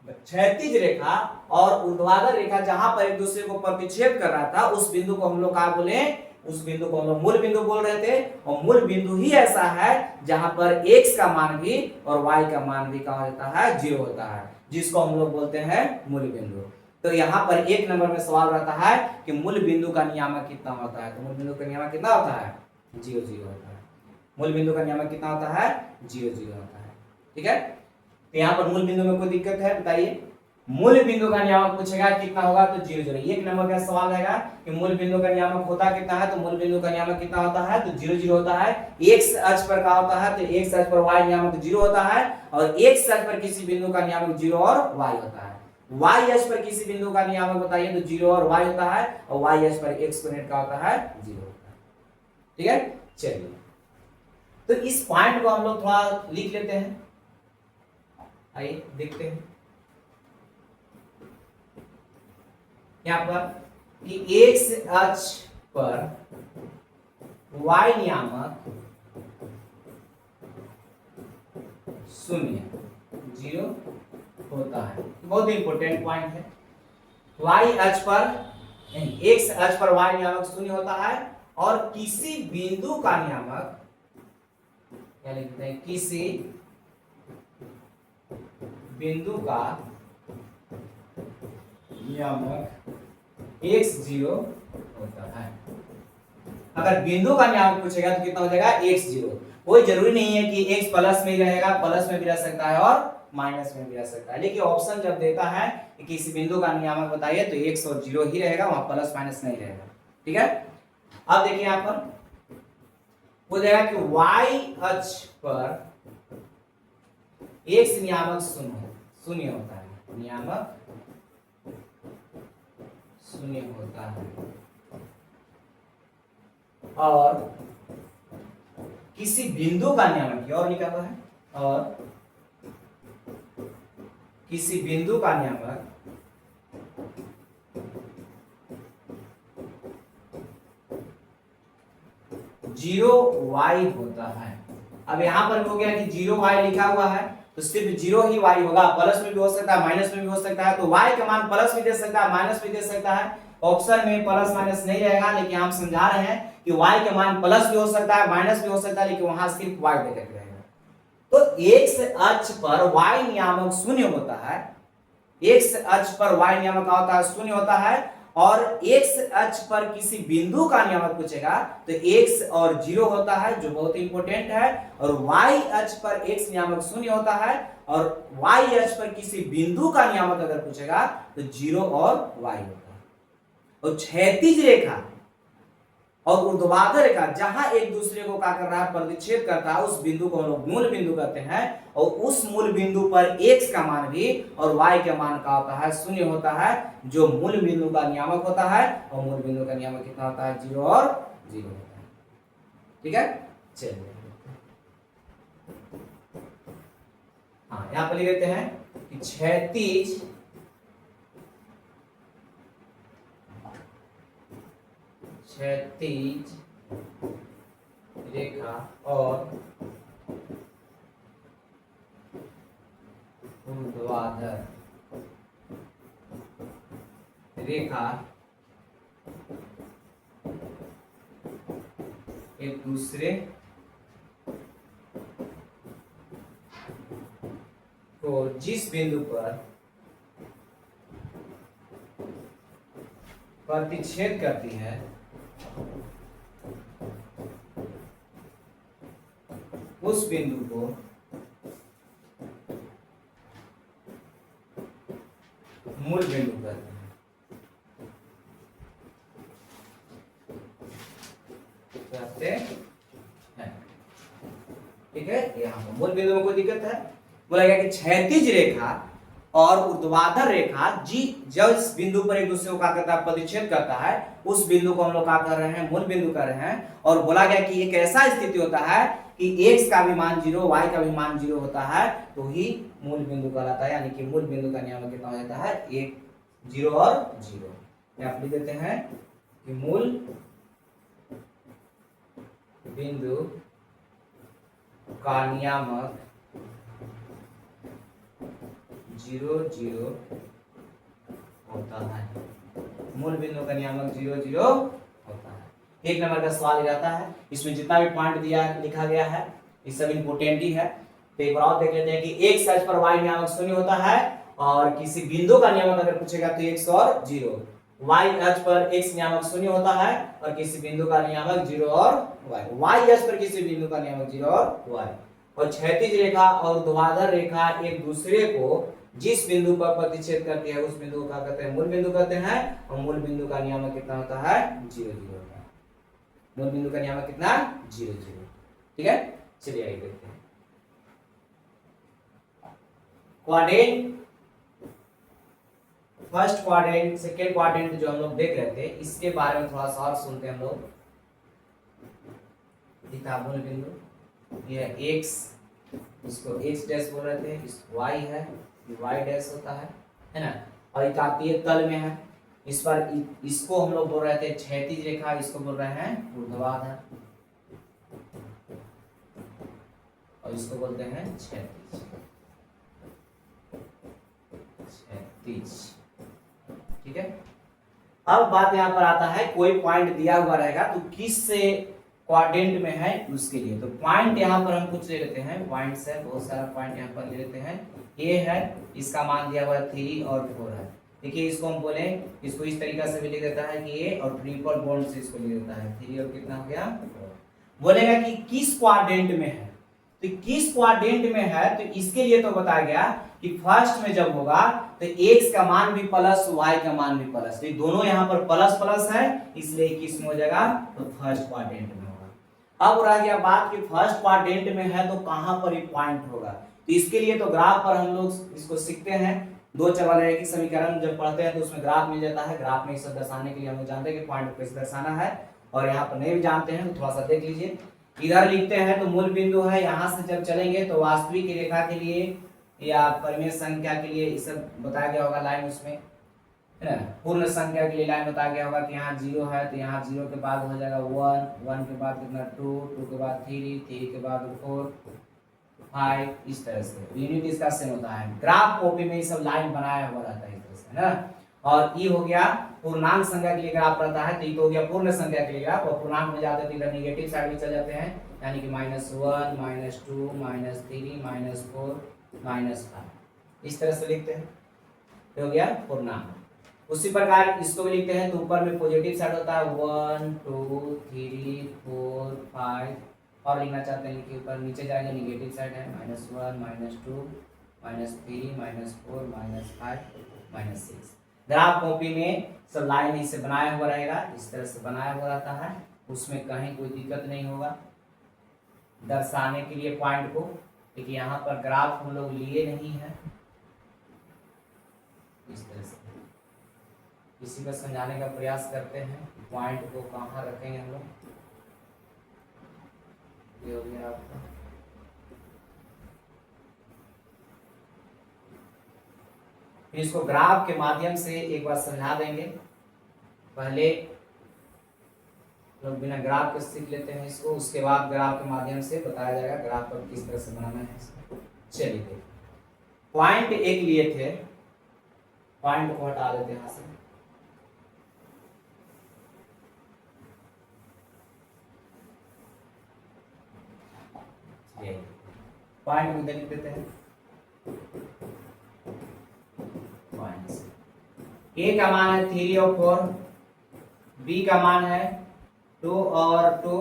क्षैतिज रेखा और ऊर्ध्वाधर रेखा जहां पर एक दूसरे को प्रतिच्छेद कर रहा था, उस बिंदु को हम लोग क्या बोले, उस बिंदु को हम लोग मूल बिंदु बोल रहे थे। और मूल बिंदु ही ऐसा है जहां पर x का मान भी और y का मान भी कहा जाता है 0 होता है, जिसको हम लोग बोलते हैं मूल बिंदु। तो यहाँ पर 1 नंबर में सवाल रहता है कि मूल बिंदु का नियामक कितना होता है, तो मूल बिंदु का नियामक कितना होता है 0 0 होता है। मूल बिंदु का नियामक कितना होता है 0 0 होता है, ठीक है। तो यहाँ पर मूल बिंदु में कोई दिक्कत है बताइए, मूल बिंदु का नियामक पूछेगा कितना होगा तो 0 0। 1 नंबर का सवाल रहेगा कि मूल बिंदु का नियामक होता कितना है, तो मूल बिंदु का नियामक कितना होता है तो 0 0 होता है। x अक्ष पर क्या होता है, तो x अक्ष पर y नियामक 0 होता है, और x अक्ष पर किसी बिंदु का नियामक 0 और y होता है। y अक्ष पर किसी बिंदु का नियामक बताइए तो 0 और y होता है, और y अक्ष पर x कोऑर्डिनेट का होता है 0 होता है, ठीक है। चलिए तो इस पॉइंट को हम लोग थोड़ा लिख लेते हैं, आइए देखते हैं यहाँ पर कि x अक्ष पर y नियामक 0 0 होता है। बहुत इंपॉर्टेंट पॉइंट है। y अक्ष पर x अक्ष पर y नियामक 0 होता है, और किसी बिंदु का नियामक, क्या लिखते हैं, किसी बिंदु का नियामक x 0 होता है। अगर बिंदु का नियामक पूछेगा तो कितना हो जाएगा x 0। कोई जरूरी नहीं है कि x प्लस में ही रहेगा, प्लस में भी रह सकता है और माइनस में भी रह सकता है, लेकिन ऑप्शन जब देता है कि किसी बिंदु का नियामक बताइए तो x और 0 ही रहेगा, वहां प्लस माइनस नहीं रहेगा, ठीक है। अब देखिए यहाँ पर हो जाएगा कि y अक्ष पर x नियामक शून्य होता है, नियामक शून्य होता है और किसी बिंदु का नियामक और लिखा हुआ है, और किसी बिंदु का नियामक जीरो y होता है। अब यहां पर हो गया कि जीरो y लिखा हुआ है तो सिर्फ जीरो ही y होगा, प्लस में भी हो सकता है माइनस में भी हो सकता है, तो y का मान प्लस भी दे सकता है माइनस भी दे सकता है। ऑप्शन में प्लस माइनस नहीं रहेगा, लेकिन हम समझा रहे हैं कि y के मान प्लस भी हो सकता है माइनस भी हो सकता है, लेकिन वहां सिर्फ y देकर रहेगा। तो x अक्ष पर y नियामक शून्य होता है, x अक्ष पर y नियामक होता है शून्य होता है, और x अक्ष पर किसी बिंदु का नियामक पूछेगा तो x और 0 होता है, जो बहुत इंपॉर्टेंट है, और y अक्ष पर x नियामक शून्य होता है, और y अक्ष पर किसी बिंदु का नियामक अगर पूछेगा तो 0 और y होता है। और क्षैतिज रेखा और ऊर्ध्वाधर रेखा जहां एक दूसरे को क्या कर रहा है, प्रतिच्छेद करता है, उस बिंदु को हम लोग मूल बिंदु कहते हैं, और उस मूल बिंदु पर x का मान भी और y का मान का होता है शून्य होता है, जो मूल बिंदु का नियामक होता है, और मूल बिंदु का नियामक कितना होता है, 0 और 0 होता है। ठीक है, चलिए हाँ यहां पर लिख देते हैं कि क्षैतिज रेखा और ऊर्ध्वाधर रेखा एक दूसरे को जिस बिंदु पर प्रतिच्छेद करती है उस बिंदु को मूल बिंदु कहते हैं। ठीक है, यहाँ पर मूल बिंदु में कोई दिक्कत है? बोला गया कि क्षैतिज रेखा और ऊर्ध्वाधर रेखा जब इस बिंदु पर एक दूसरे को क्या करता है, प्रतिच्छेद करता है, उस बिंदु को हम लोग क्या कर रहे हैं, मूल बिंदु कर रहे हैं। और बोला गया कि एक ऐसा स्थिति होता है कि x का भी मान 0 y का भी मान 0 होता है, तो ही मूल बिंदु कहलाता है, यानी कि मूल बिंदु का नियामक कितना हो जाता है, 1 0 और 0। यहाँ लिख देते हैं कि मूल बिंदु का नियामक 0 0 होता है, मूल बिंदु का नियामक 0 0 होता है। एक नंबर का सवाल जाता है, इसमें जितना भी पॉइंट दिया लिखा गया है ये सब इंपोर्टेंट ही है। तो एक बार और देख लेते हैं कि x अक्ष पर y नियामक शून्य होता है, और किसी बिंदु का नियामक अगर पूछेगा तो x और 0, y अक्ष पर x नियामक शून्य होता है, और किसी बिंदु का नियामक 0 और y अक्ष पर किसी बिंदु का नियामक 0 और y। और क्षैतिज रेखा और ऊर्ध्वाधर रेखा एक दूसरे को जिस बिंदु पर प्रतिच्छेद करती है उस बिंदु को क्या कहते हैं, मूल बिंदु कहते हैं, और मूल बिंदु का नियामक कितना होता है, 0 0 होता है। मूल बिंदु का नियामक कितना, 0 0। ठीक है, चलिए आगे देखते हैं। Quadrant, first quadrant second quadrant जो हम लोग देख रहे थे, इसके बारे में थोड़ा सा और सुनते हैं हम लोग। दिखा मूल बिंदु, यह x, इसको x डैश बोल रहे थे, इस y है, ये y डैश होता है ना, और एक आती है तल में है, इस पर इसको हम लोग बोल रहे थे क्षैतिज रेखा, इसको बोल रहे हैं ऊर्ध्वाधर, और इसको बोलते हैं क्षैतिज। ठीक है, अब बात यहाँ पर आता है, कोई पॉइंट दिया हुआ रहेगा तो किस से क्वाड्रेंट में है उसके लिए। तो पॉइंट यहाँ पर हम कुछ ले लेते हैं, पॉइंट्स है बहुत सारा पॉइंट यहाँ पर ले लेते हैं। ए है, इसका मान दिया हुआ 3 और 4 है। देखिए इसको हम बोले, इसको इस तरीका से भी लिख देता है कि ए, और ट्रिपल बॉन्ड से इसको लिख देता है 3 और कितना हो गया 4। बोलेगा कि किस क्वाड्रेंट में है, तो किस क्वाड्रेंट में है, तो इसके लिए तो बताया गया कि फर्स्ट में जब होगा तो x का मान भी प्लस y का मान भी प्लस, तो दोनों यहाँ पर प्लस प्लस है, इसलिए किस में हो जाएगा, तो फर्स्ट क्वाड्रेंट में होगा। अब रह गया बात कि फर्स्ट क्वाड्रेंट में है तो कहां पर ये पॉइंट होगा, तो इसके लिए तो ग्राफ पर हम लोग इसको सीखते हैं। दो चर वाले रैखिक समीकरण जब पढ़ते हैं तो उसमें ग्राफ मिल जाता है। ग्राफ में इसे दर्शाने के लिए हम लोग जानते हैं कि पॉइंट को कैसे दर्शाना है, और यहाँ पर नहीं भी जानते हैं तो थोड़ा सा देख लीजिए। इधर लिखते हैं तो मूल बिंदु है, यहाँ से जब चलेंगे तो वास्तविक रेखा के लिए या परिमेय संख्या के लिए ये सब बताया गया होगा लाइन उसमें, है ना। पूर्ण संख्या के लिए लाइन बताया गया होगा कि यहाँ 0 है तो यहाँ 0 के बाद हो जाएगा 1, 1 के बाद कितना 2, 2 के बाद 3, 3 के बाद 4, 5, इस तरह से यूनिट इसका सेम होता है। ग्राफ कॉपी में ये सब लाइन बनाया हुआ रहता है इस तरह से, है ना। और ये हो गया पूर्णांक संख्या के लिए ग्राफ रहता है, तो ये तो हो गया पूर्ण संख्या के लिए ग्राफ। और पूर्णांक में जाते हैं तो इधर नेगेटिव साइड में चल जाते हैं, यानी कि -1, -2, -3, -4, -5 इस तरह से लिखते हैं, तो हो गया पूर्णांक। उसी प्रकार इसको भी लिखते हैं तो ऊपर में पॉजिटिव साइड होता है 1, 2, 3, 4, 5, और लिखना चाहते हैं कि ऊपर नीचे जाएंगे नेगेटिव साइड है -1, -2, -3, -4, -5, -6। ग्राफ कॉपी में सब लाइन इसे बनाया हुआ रहेगा, इस तरह से बनाया हुआ रहता है, उसमें कहीं कोई दिक्कत नहीं होगा दर्शाने के लिए पॉइंट को। लेकिन यहाँ पर ग्राफ हम लोग लिए नहीं है, इस तरह से इसी को समझाने का प्रयास करते हैं पॉइंट को कहाँ रखेंगे हम लोग। ये हो गया आपका फिर इसको ग्राफ के माध्यम से एक बार समझा देंगे। पहले लोग बिना ग्राफ के सीख लेते हैं इसको, उसके बाद ग्राफ के माध्यम से बताया जाएगा ग्राफ पर किस तरह से बनाना है इसको। चलिए पॉइंट एक लिए थे, पॉइंट को हटा देते हैं यहाँ से। पॉइंट को लिख देते हैं। ए का मान है 3 और 4, बी का मान है 2 और 2,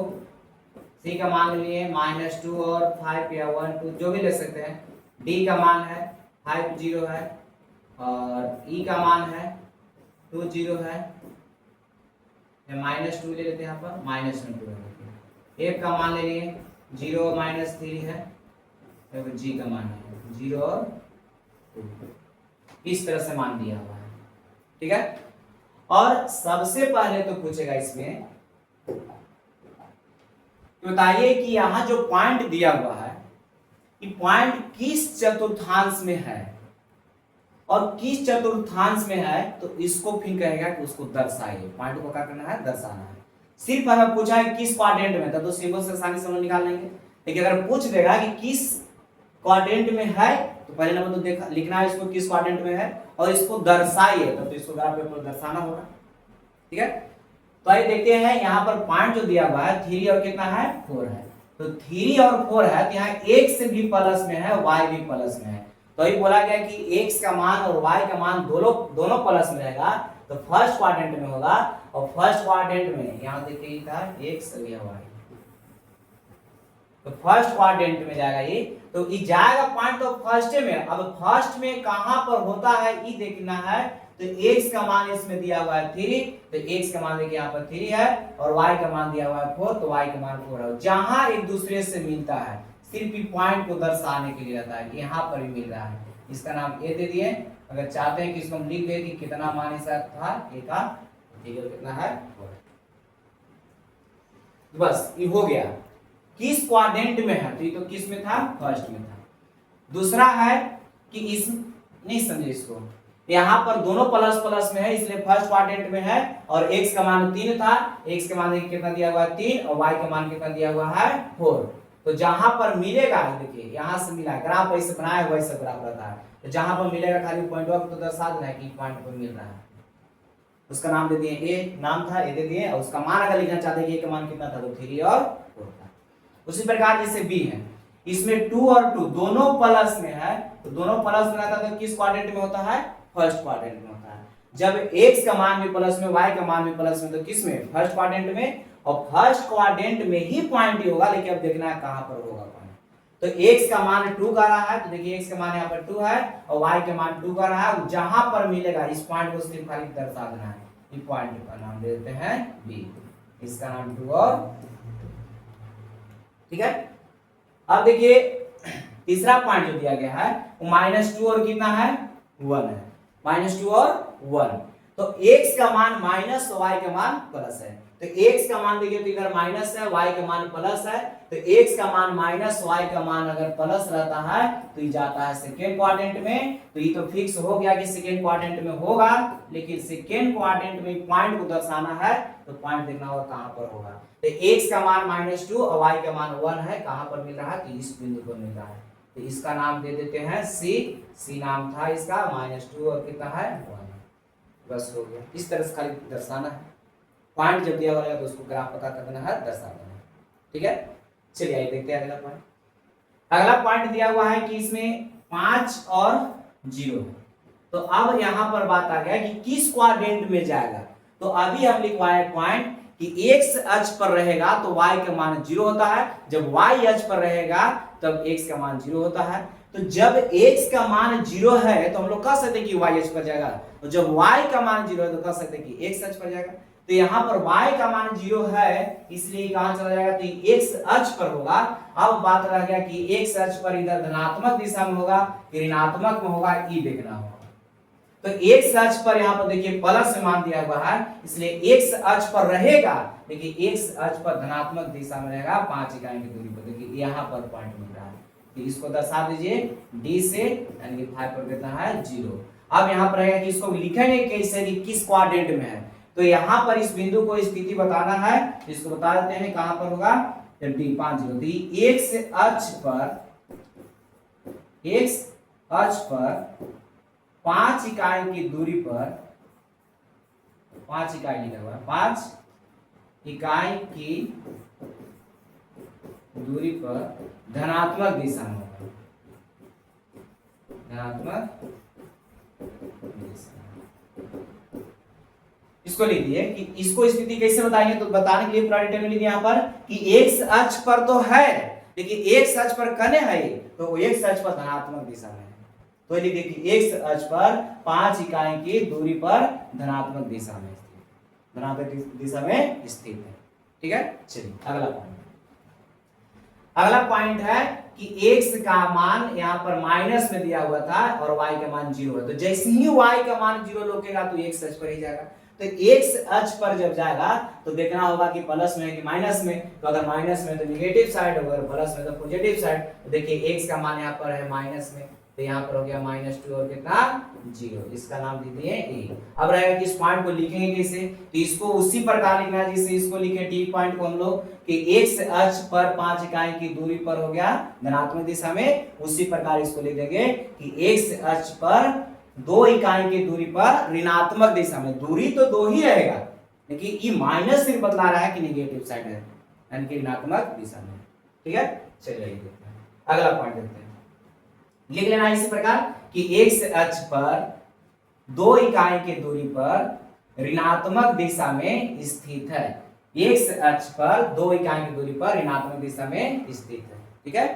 सी का मान लिए -2 और 5 या 1, 2 जो भी ले सकते हैं। डी का मान है 5, 0 है, और ई का मान है 2, 0 है, -2 ले लेते हैं यहाँ पर, -2 है। एफ का मान ले लिए 0 और -3 है, जी का मान है 0 और 2, इस तरह से मान दिया हुआ है, ठीक है। और सबसे पहले तो पूछेगा इसमें तो बताइए कि यहां जो पॉइंट दिया हुआ है कि पॉइंट किस चतुर्थांश में है, और किस चतुर्थांश में है तो इसको फिर कहेगा कि उसको दर्शाइए। पॉइंट को क्या करना है, दर्शाना है। सिर्फ अगर पूछा है किस क्वाड्रेंट में, तब तो सिंबल से आसानी से हम निकाल लेंगे। लेकिन अगर पूछ देगा कि किस क्वाड्रेंट में है तो पहले नंबर तो देखा लिखना है इसको किस क्वाड्रेंट में है, और इसको दर्शाइए, तो इसको ग्राफ पेपर दर्शाना होगा, ठीक है। तो आइए देखते हैं यहाँ पर पॉइंट जो दिया हुआ है 3 और कितना है 4 है, तो 3 और 4 है तो यहाँ x भी प्लस में है y भी प्लस में है। तो ये बोला गया कि x का मान और y का मान दोनों प्लस में रहेगा, तो फर्स्ट क्वाड्रेंट में होगा। और फर्स्ट क्वाड्रेंट में यहाँ देखिए था x और y, तो फर्स्ट क्वाड्रेंट में जाएगा ये, तो ये जाएगा पॉइंट तो फर्स्ट में। अब फर्स्ट में कहां पर होता है ये देखना है, तो x का मान इसमें दिया हुआ है 3, तो x का मान देखिए यहाँ पर 3 है, और y का मान दिया हुआ है 4, तो y का मान 4 है। जहां एक दूसरे से मिलता है सिर्फ पॉइंट को दर्शाने के लिए रहता है कि यहाँ पर भी मिल रहा है, इसका नाम ए दे दिए। अगर चाहते हैं कि इसको हम लिख दे कि कितना मान इसका था ए का, कितना है 4, बस ये हो गया। किस क्वाड्रेंट में है, तो ये तो किस में था, फर्स्ट में था। दूसरा है कि इस नहीं समझे इसको, यहाँ पर दोनों प्लस प्लस में है इसलिए फर्स्ट क्वाड्रेंट में है, और x का मान 3 था, x का मान कितना दिया हुआ है 3, और y का मान कितना दिया हुआ है 4। तो जहां पर मिलेगा देखिए यहाँ से मिला, ग्राफ ऐसे बनाया हुआ ऐसा ग्राफ रहता है, तो जहां पर मिलेगा खाली पॉइंट तो दर्शा देना है कि पॉइंट पर मिल रहा है। उसका नाम दे दिए ए, नाम था ए दे दिए, और उसका मान अगर लिखना चाहते हैं कि ए का मान कितना था तो 3 और 4 था। उसी प्रकार जैसे बी है, इसमें 2 और 2 दोनों प्लस में है, तो दोनों प्लस में रहता है तो किस क्वाड्रेंट में होता है, फर्स्ट क्वाड्रेंट में होता है। जब x का मान भी प्लस में y का मान भी प्लस में, तो किस में, फर्स्ट क्वाड्रेंट में। और फर्स्ट क्वाड्रेंट में ही पॉइंट ही होगा, लेकिन अब देखना है कहां पर होगा पॉइंट। तो x का मान 2 का रहा है, तो देखिए x का मान यहाँ पर 2 है, और y का मान 2 का रहा है। जहां पर मिलेगा इस पॉइंट को सिर्फ खाली दर्शा देना है। इस पॉइंट का नाम दे देते हैं b, इसका नाम 2 और, ठीक है। अब देखिए तीसरा पॉइंट जो दिया गया है वो -2 और कितना है 1 है, -2 और 1। तो x का मान माइनस y का मान प्लस है, तो x का मान देखिए तो इधर माइनस है, y का मान प्लस है, तो x का मान माइनस y का मान अगर प्लस रहता है तो ये जाता है सेकेंड क्वाड्रेंट में। तो ये तो फिक्स हो गया कि सेकेंड क्वाड्रेंट में होगा, लेकिन सेकेंड क्वाड्रेंट में पॉइंट को दर्शाना है तो पॉइंट देखना होगा कहां पर होगा। तो x का मान -2 और y का मान 1 है, कहां पर मिल रहा है तो इस बिंदु पर मिल रहा है। तो इसका नाम दे देते हैं c नाम था इसका, -2 और कितना है 1, बस हो गया। इस तरह से खाली दर्शाना है, पॉइंट जब दिया हुआ रहेगा तो उसको ग्राफ पता कर देना है, दर्शा देना है, ठीक है। चलिए आइए देखते हैं अगला पॉइंट। अगला पॉइंट दिया हुआ है कि इसमें 5 और 0 है। तो अब यहां पर बात आ गया कि किस क्वाड्रेंट में जाएगा। तो अभी हम लिखवाए पॉइंट कि x अक्ष पर रहेगा तो y का मान 0 होता है, जब y अक्ष पर रहेगा तब x का मान 0 होता है। तो जब x का मान 0 है तो हम लोग कह सकते हैं कि y अक्ष पर जाएगा, और जब y का मान 0 है तो कह सकते हैं कि x अक्ष पर जाएगा। तो यहाँ पर y का मान 0 है, इसलिए कहां चला जाएगा तो x अक्ष पर होगा। अब बात रह गया कि x अक्ष पर इधर धनात्मक दिशा में होगा कि ऋणात्मक में होगा, ये देखना होगा। तो x अक्ष पर यहाँ पर देखिए प्लस मान दिया हुआ है, इसलिए x अक्ष पर रहेगा, देखिए x अक्ष पर धनात्मक दिशा में रहेगा 5 इकाई की दूरी पर। देखिए यहाँ पर पॉइंट मिल रहा है, तो इसको दर्शा दीजिए d से, यानी कि 5 पर कितना है 0। अब यहाँ पर रहेगा कि इसको लिखेंगे कैसे कि किस क्वाड्रेंट में है। तो यहाँ पर इस बिंदु को स्थिति बताना है, इसको बता देते हैं कहां पर होगा, जब d 5 0। तो x अक्ष पर 5 इकाई की दूरी पर, 5 इकाई लिखा हुआ है, 5 इकाई की दूरी पर धनात्मक दिशा में होगा, धनात्मक दिशा। इसको लिख दिए कि इसको स्थिति कैसे बताएंगे, तो बताने के लिए पूरा डिटेल में लिख दिया यहाँ पर कि x अक्ष पर तो है, लेकिन x अक्ष पर कने है तो वो x अक्ष पर धनात्मक दिशा में है। तो लिख दिए कि x अक्ष पर 5 इकाई की दूरी पर धनात्मक दिशा में स्थित, धनात्मक दिशा में स्थित है, ठीक है। चलिए अगला पॉइंट, अगला पॉइंट है कि x का मान यहाँ पर माइनस में दिया हुआ था और y का मान 0 है। तो जैसे ही y का मान 0 लोगेगा तो x अक्ष पर ही जाएगा। तो x अक्ष पर जब जाएगा तो देखना होगा कि प्लस में है कि माइनस में। तो अगर माइनस में तो नेगेटिव साइड, अगर प्लस में तो पॉजिटिव साइड। तो देखिए x का मान यहाँ पर है माइनस में, तो यहाँ पर हो गया -2 और कितना 0, इसका नाम दे दिए a। अब रहेगा कि इस पॉइंट को लिखेंगे कैसे, तो इसको उसी प्रकार लिखना है जिससे इसको लिखे डी पॉइंट को हम लोग कि x अक्ष पर 5 इकाई की दूरी पर हो गया धनात्मक दिशा में, उसी प्रकार इसको लिख देंगे कि x अक्ष पर 2 इकाई की दूरी पर ऋणात्मक दिशा में, दूरी तो 2 ही रहेगा लेकिन ये माइनस सिर्फ बतला रहा है कि नेगेटिव साइड है, यानी कि ऋणात्मक दिशा में, ठीक है। चलिए देखते हैं अगला पॉइंट देखते हैं। लिख लेना इसी प्रकार कि x अक्ष पर 2 इकाई की दूरी पर ऋणात्मक दिशा में स्थित है, x अक्ष पर 2 इकाई की दूरी पर ऋणात्मक दिशा में स्थित है, ठीक है।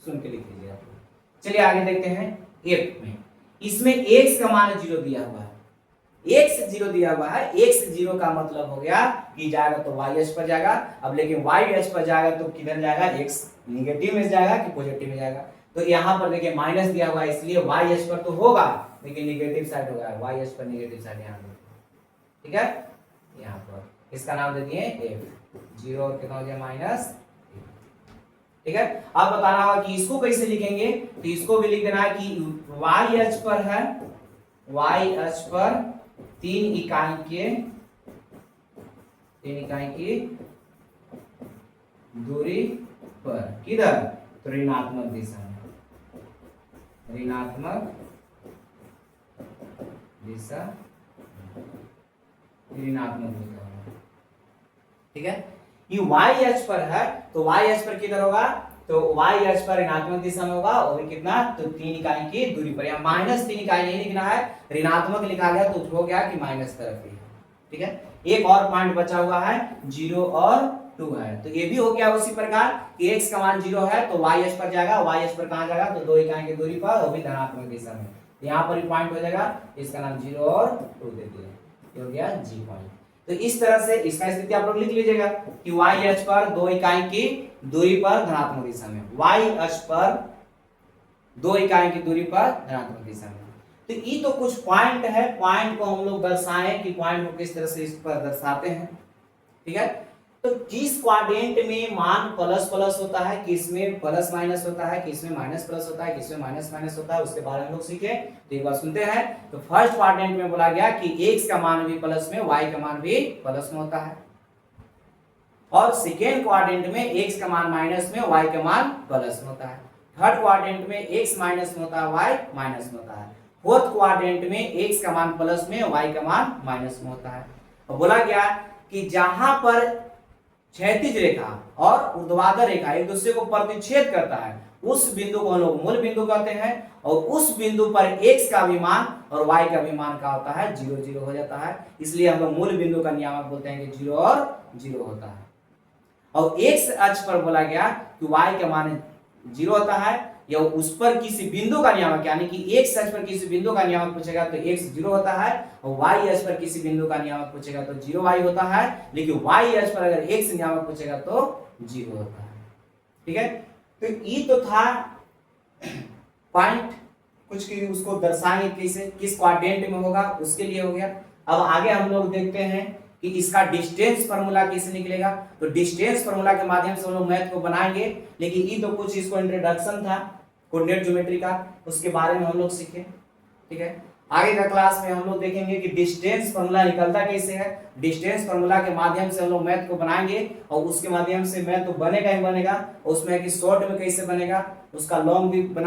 सुन के लिख लीजिए आप। चलिए आगे देखते हैं f में। इसमें x का मान 0 दिया हुआ है, x 0 दिया हुआ है, x 0 का मतलब हो गया कि जाएगा तो y अक्ष पर जाएगा। अब लेकिन y अक्ष पर जाएगा तो किधर जाएगा, x निगेटिव में जाएगा कि पॉजिटिव में जाएगा। तो यहाँ पर देखिए माइनस दिया हुआ है, इसलिए y अक्ष पर तो होगा लेकिन नेगेटिव साइड होगा, y अक्ष पर नेगेटिव साइड यहाँ पे, ठीक है। यहाँ पर इसका नाम दे दिए f, 0 और कितना हो गया -, ठीक है। अब बताना होगा कि इसको कैसे लिखेंगे, तो इसको भी लिख देना है कि y अक्ष पर है, y अक्ष पर 3 इकाई की दूरी पर, किधर तो ऋणात्मक दिशा में, ऋणात्मक दिशा, ऋणात्मक दिशा, ठीक है। ये y अक्ष पर है तो y अक्ष पर किधर होगा, तो y अक्ष पर ऋणात्मक दिशा में होगा और कितना, तो 3 इकाई की दूरी पर। यहाँ -3 इकाई नहीं लिखना है, ऋणात्मक लिखा गया तो हो गया कि माइनस तरफ ही, ठीक है। एक और पॉइंट बचा हुआ है 0 और 2 है, तो ये भी हो गया उसी प्रकार कि x का मान 0 है तो y अक्ष पर जाएगा, y अक्ष पर कहां जाएगा तो 2 इकाई की दूरी पर, वो भी धनात्मक दिशा में। यहाँ पर ही पॉइंट हो जाएगा, इसका नाम 0 और 2 दे दिया, ये हो गया g पॉइंट। तो इस तरह से इसका स्थिति आप लोग लिख लीजिएगा कि y अक्ष पर 2 इकाई की दूरी पर धनात्मक दिशा में, y अक्ष पर 2 इकाई की दूरी पर धनात्मक दिशा में। तो ये तो कुछ पॉइंट है, पॉइंट को हम लोग दर्शाएं कि पॉइंट को किस तरह से इस पर दर्शाते हैं। ठीक है, तो किस क्वाड्रेंट में मान प्लस प्लस होता है, किस में प्लस माइनस होता है, किस में माइनस प्लस होता है, किस में माइनस माइनस होता है, उसके बारे में हम लोग सीखे। तो एक बार सुनते हैं। तो फर्स्ट क्वाड्रेंट में बोला गया कि x का मान भी प्लस में, y का मान भी प्लस में होता है, और सेकेंड क्वाड्रेंट में x का मान माइनस में, y का मान प्लस में होता है। थर्ड क्वाड्रेंट में x माइनस में होता है, y माइनस में होता है। फोर्थ क्वाड्रेंट में x का मान प्लस में, y का मान माइनस में होता है। और बोला गया कि जहां पर क्षैतिज रेखा और ऊर्ध्वाधर रेखा एक दूसरे को प्रतिच्छेद करता है, उस बिंदु को हम लोग मूल बिंदु कहते हैं, और उस बिंदु पर x का भी मान और y का भी मान का होता है 0 0 हो जाता है। इसलिए हम लोग मूल बिंदु का नियामक बोलते हैं कि 0 और 0 होता है। और x अक्ष पर बोला गया कि y का मान 0 होता है, या उस पर किसी बिंदु का नियामक, यानी कि x अक्ष पर किसी बिंदु का नियामक पूछेगा तो x 0 होता है, और y अक्ष पर किसी बिंदु का नियामक पूछेगा तो 0y होता है, लेकिन y अक्ष पर अगर x नियामक पूछेगा तो 0 होता है। ठीक है, तो ये तो था पॉइंट कुछ की, उसको दर्शाएंगे कैसे, किस क्वाड्रेंट में होगा, उसके लिए हो गया। अब आगे हम लोग देखते हैं कि इसका डिस्टेंस फार्मूला कैसे निकलेगा। तो डिस्टेंस फार्मूला के माध्यम से हम लोग मैथ को बनाएंगे, लेकिन ये तो कुछ इसको इंट्रोडक्शन था कोऑर्डिनेट ज्योमेट्री का, उसके बारे में हम लोग सीखे। ठीक है, आगे का क्लास में हम लोग देखेंगे कि डिस्टेंस फार्मूला निकलता कैसे है। डिस्टेंस फार्मूला के माध्यम से हम लोग मैथ को बनाएंगे, और उसके माध्यम से मैथ तो बनेगा ही बनेगा, उसमें कि शॉर्ट में कैसे बनेगा, उसका लॉन्ग भी बना